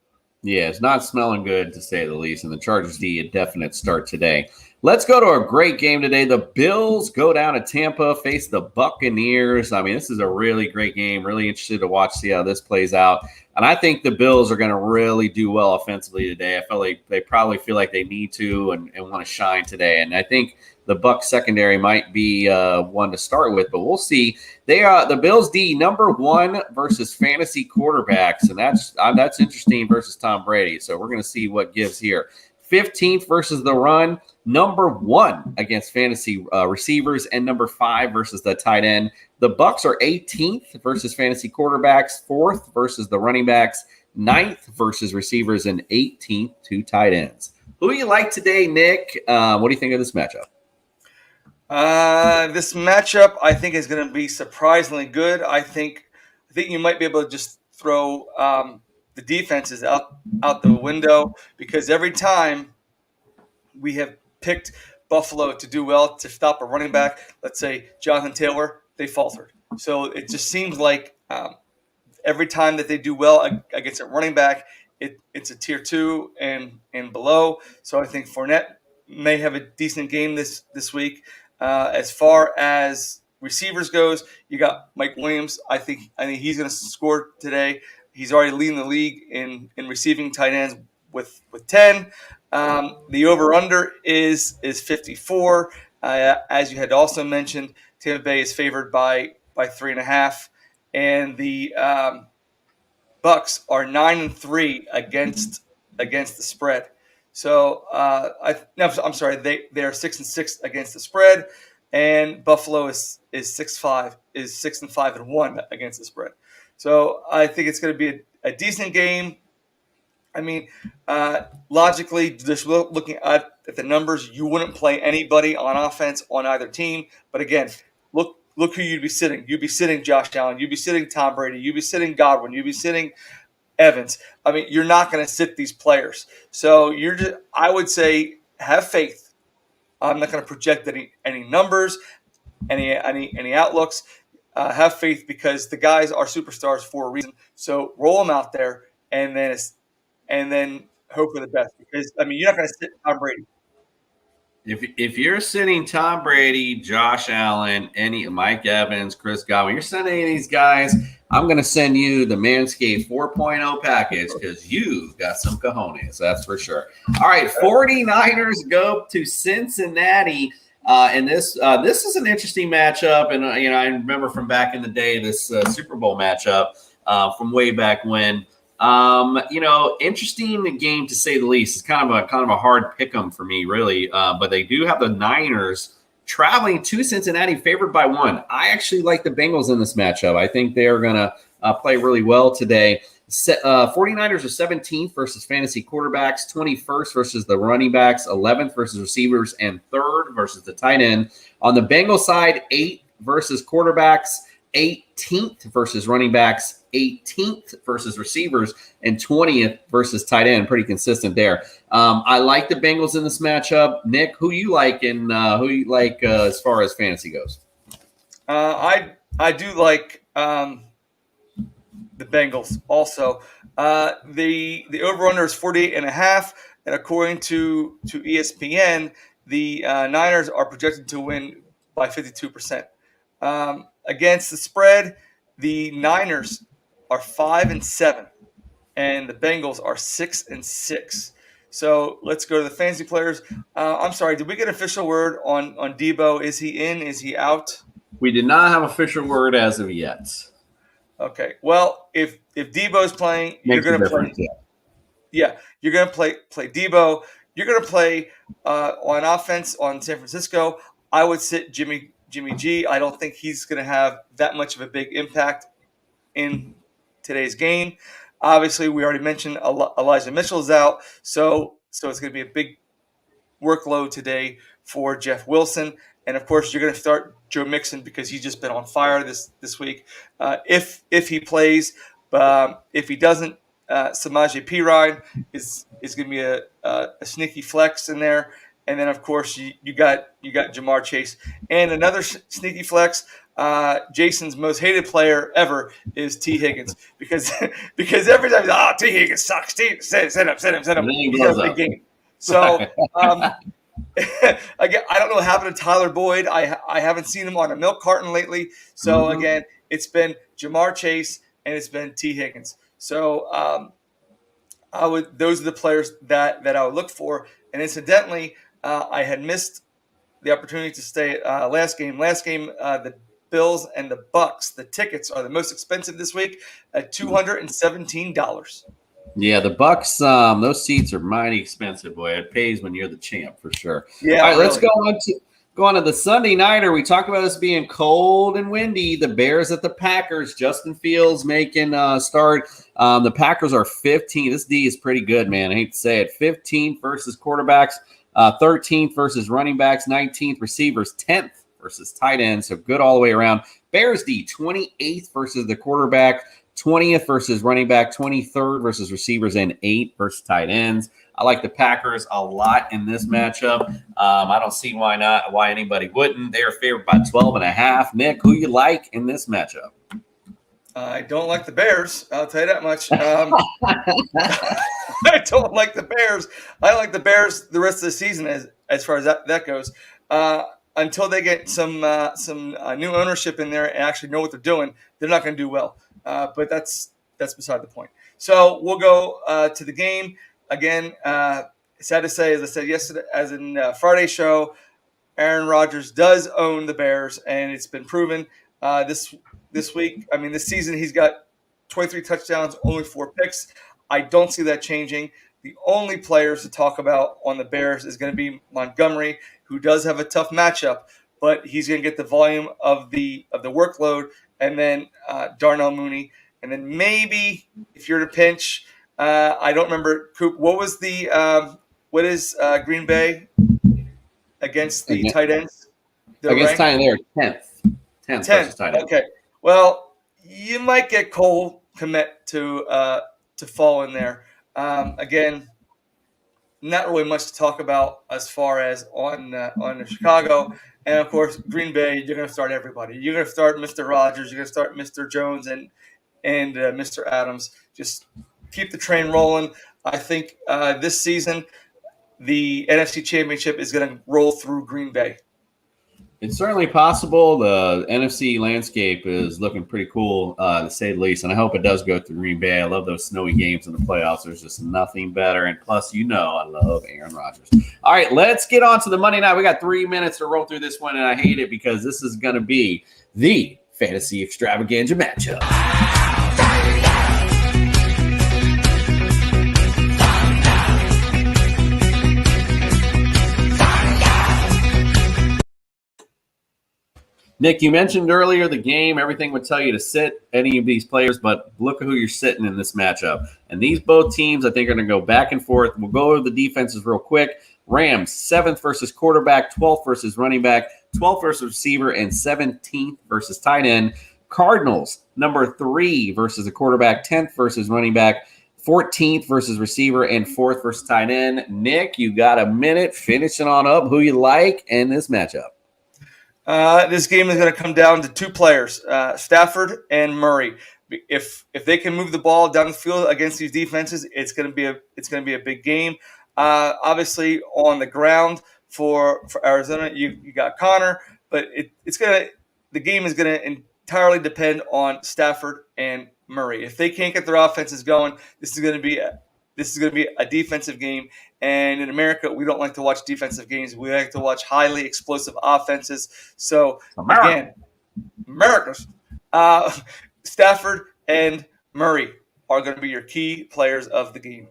Yeah, it's not smelling good, to say the least, and the Chargers D a definite start today. Let's go to a great game today. The Bills go down to Tampa, face the Buccaneers. I mean, this is a really great game. Really interested to see how this plays out. And I think the Bills are going to really do well offensively today. I feel like they probably feel like they need to and want to shine today. And I think the Bucs secondary might be one to start with, but we'll see. They are the Bills D number 1 versus fantasy quarterbacks, and that's interesting versus Tom Brady. So we're going to see what gives here. 15th versus the run, number 1 against fantasy receivers, and number 5 versus the tight end. The Bucs are 18th versus fantasy quarterbacks, 4th versus the running backs, 9th versus receivers, and 18th to tight ends. Who do you like today, Nick? What do you think of this matchup? This matchup, I think, is going to be surprisingly good. I think you might be able to just throw the defenses out the window, because every time we have picked Buffalo to do well to stop a running back, let's say Jonathan Taylor, they faltered. So it just seems like every time that they do well against a running back, it's a tier 2 and below. So I think Fournette may have a decent game this week. As far as receivers goes, you got Mike Williams. I think he's going to score today. He's already leading the league in receiving tight ends with 10. The over-under is 54. As you had also mentioned, Tampa Bay is favored by 3.5, and the Bucs are 9-3 against the spread. So I'm sorry, they are 6-6 against the spread, and Buffalo is 6-5 against the spread. So I think it's going to be a decent game. I mean, logically, just looking at the numbers, you wouldn't play anybody on offense on either team. But again, look who you'd be sitting. You'd be sitting Josh Allen. You'd be sitting Tom Brady. You'd be sitting Godwin. You'd be sitting Evans. I mean, you're not going to sit these players. So I would say have faith. I'm not going to project any numbers, any outlooks. Have faith, because the guys are superstars for a reason. So roll them out there, and then hope for the best, because I mean, you're not going to sit Tom Brady. If you're sitting Tom Brady, Josh Allen, Mike Evans, Chris Godwin, you're sending any of these guys, I'm going to send you the Manscaped 4.0 package, because you got some cojones, that's for sure. All right, 49ers go to Cincinnati. And this is an interesting matchup. And, I remember from back in the day, this Super Bowl matchup from way back when. Interesting game to say the least. It's kind of a hard pick 'em for me, really. But they do have the Niners traveling to Cincinnati, favored by 1. I actually like the Bengals in this matchup. I think they're going to play really well today. 49ers are 17th versus fantasy quarterbacks, 21st versus the running backs, 11th versus receivers, and 3rd versus the tight end. On the Bengals side, 8th versus quarterbacks, 18th versus running backs, 18th versus receivers, and 20th versus tight end. Pretty consistent there. I like the Bengals in this matchup. Nick, who you like, and who you like as far as fantasy goes? I do like the Bengals also. The over-under is 48.5, and according to ESPN, the Niners are projected to win by 52%. Against the spread, the Niners are 5-7, and the Bengals are 6-6. So let's go to the fantasy players. I'm sorry, did we get official word on Debo? Is he in? Is he out? We did not have official word as of yet. Okay. Well, if Debo's playing, you're going to play. Yeah, you're going to play Debo. You're going to play on offense on San Francisco. I would sit Jimmy G. I don't think he's going to have that much of a big impact in today's game. Obviously, we already mentioned Elijah Mitchell's out, so it's going to be a big workload today for Jeff Wilson. And of course, you're going to start Joe Mixon, because he's just been on fire this week. If he plays, if he doesn't, Samaje Perine is going to be a sneaky flex in there. And then of course you got Jamar Chase, and another sneaky flex. Jason's most hated player ever is T. Higgins, because every time T. Higgins sucks. Send him. He's got a big game. So again, I don't know what happened to Tyler Boyd. I haven't seen him on a milk carton lately. So again, it's been Jamar Chase and it's been T. Higgins. So those are the players that I would look for. And incidentally, I had missed the opportunity to stay last game, the Bills and the Bucks. The tickets are the most expensive this week at $217. Yeah, the Bucks. Those seats are mighty expensive, boy. It pays when you're the champ for sure. Yeah, all right, really. let's go on to the Sunday nighter. We talked about this being cold and windy. The Bears at the Packers. Justin Fields making start. The Packers are 15. This D is pretty good, man. I hate to say it. 15th versus quarterbacks, 13th versus running backs, 19th receivers, 10th versus tight ends. So good all the way around. Bears D, 28th versus the quarterback, 20th versus running back, 23rd versus receivers, and 8th versus tight ends. I like the Packers a lot in this matchup. I don't see why anybody wouldn't. They are favored by 12.5. Nick, who you like in this matchup? I don't like the Bears. I'll tell you that much. I don't like the Bears. I like the Bears the rest of the season as far as that goes. Until they get some new ownership in there and actually know what they're doing, they're not going to do well. But that's beside the point. So we'll go to the game again. Sad to say, as I said yesterday, as in Friday's show, Aaron Rodgers does own the Bears, and it's been proven this week. I mean, this season he's got 23 touchdowns, only 4 picks. I don't see that changing. The only players to talk about on the Bears is going to be Montgomery, who does have a tough matchup, but he's going to get the volume of the workload, and then Darnell Mooney, and then maybe if you're to pinch, I don't remember, Coop. What was what is Green Bay against the tight ends? Against tight end, they're 10th versus tight end. Okay. Well, you might get Cole Kmet to fall in there. Again, not really much to talk about as far as on Chicago. And, of course, Green Bay, you're going to start everybody. You're going to start Mr. Rogers. You're going to start Mr. Jones and Mr. Adams. Just keep the train rolling. I think this season the NFC Championship is going to roll through Green Bay. It's certainly possible. The NFC landscape is looking pretty cool, to say the least, and I hope it does go through Green Bay. I love those snowy games in the playoffs. There's just nothing better, and plus, I love Aaron Rodgers. All right, let's get on to the Monday night. We got 3 minutes to roll through this one, and I hate it because this is going to be the fantasy extravaganza matchup. Nick, you mentioned earlier the game, everything would tell you to sit any of these players, but look at who you're sitting in this matchup. And these both teams, I think, are going to go back and forth. We'll go over the defenses real quick. Rams, 7th versus quarterback, 12th versus running back, 12th versus receiver, and 17th versus tight end. Cardinals, number 3 versus the quarterback, 10th versus running back, 14th versus receiver, and 4th versus tight end. Nick, you got a minute. Finishing on up who you like in this matchup. This game is going to come down to 2 players, Stafford and Murray. If they can move the ball down the field against these defenses, it's going to be a big game. Obviously, on the ground for Arizona, you got Connor, but the game is going to entirely depend on Stafford and Murray. If they can't get their offenses going, this is going to be a defensive game. And in America, we don't like to watch defensive games. We like to watch highly explosive offenses. So, again, America's Stafford and Murray are going to be your key players of the game.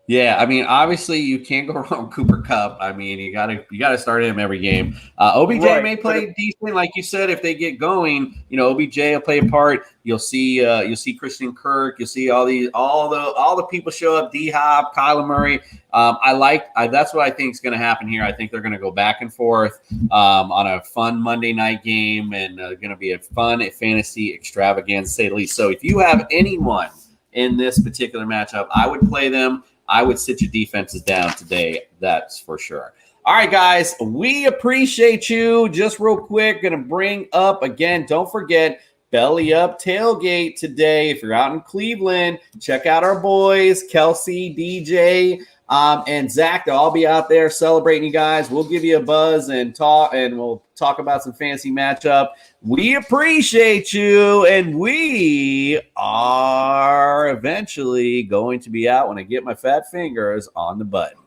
Yeah, I mean, obviously you can't go wrong with Cooper Kupp. I mean, you gotta start him every game. OBJ may play decent, like you said, if they get going. OBJ will play a part. You'll see Christian Kirk. You'll see all the people show up. D-Hop, Kyler Murray. That's what I think is going to happen here. I think they're going to go back and forth on a fun Monday night game, and going to be a fun fantasy extravaganza, to say the least. So if you have anyone in this particular matchup, I would play them. I would sit your defenses down today. That's for sure. All right, guys, we appreciate you. Just real quick, going to bring up again, don't forget, Belly Up Tailgate today. If you're out in Cleveland, check out our boys, Kelsey, DJ, and Zach. They'll all be out there celebrating you guys. We'll give you a buzz and we'll talk about some fancy matchup. We appreciate you, and we are eventually going to be out when I get my fat fingers on the button.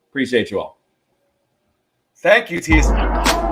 Appreciate you all. Thank you, TS.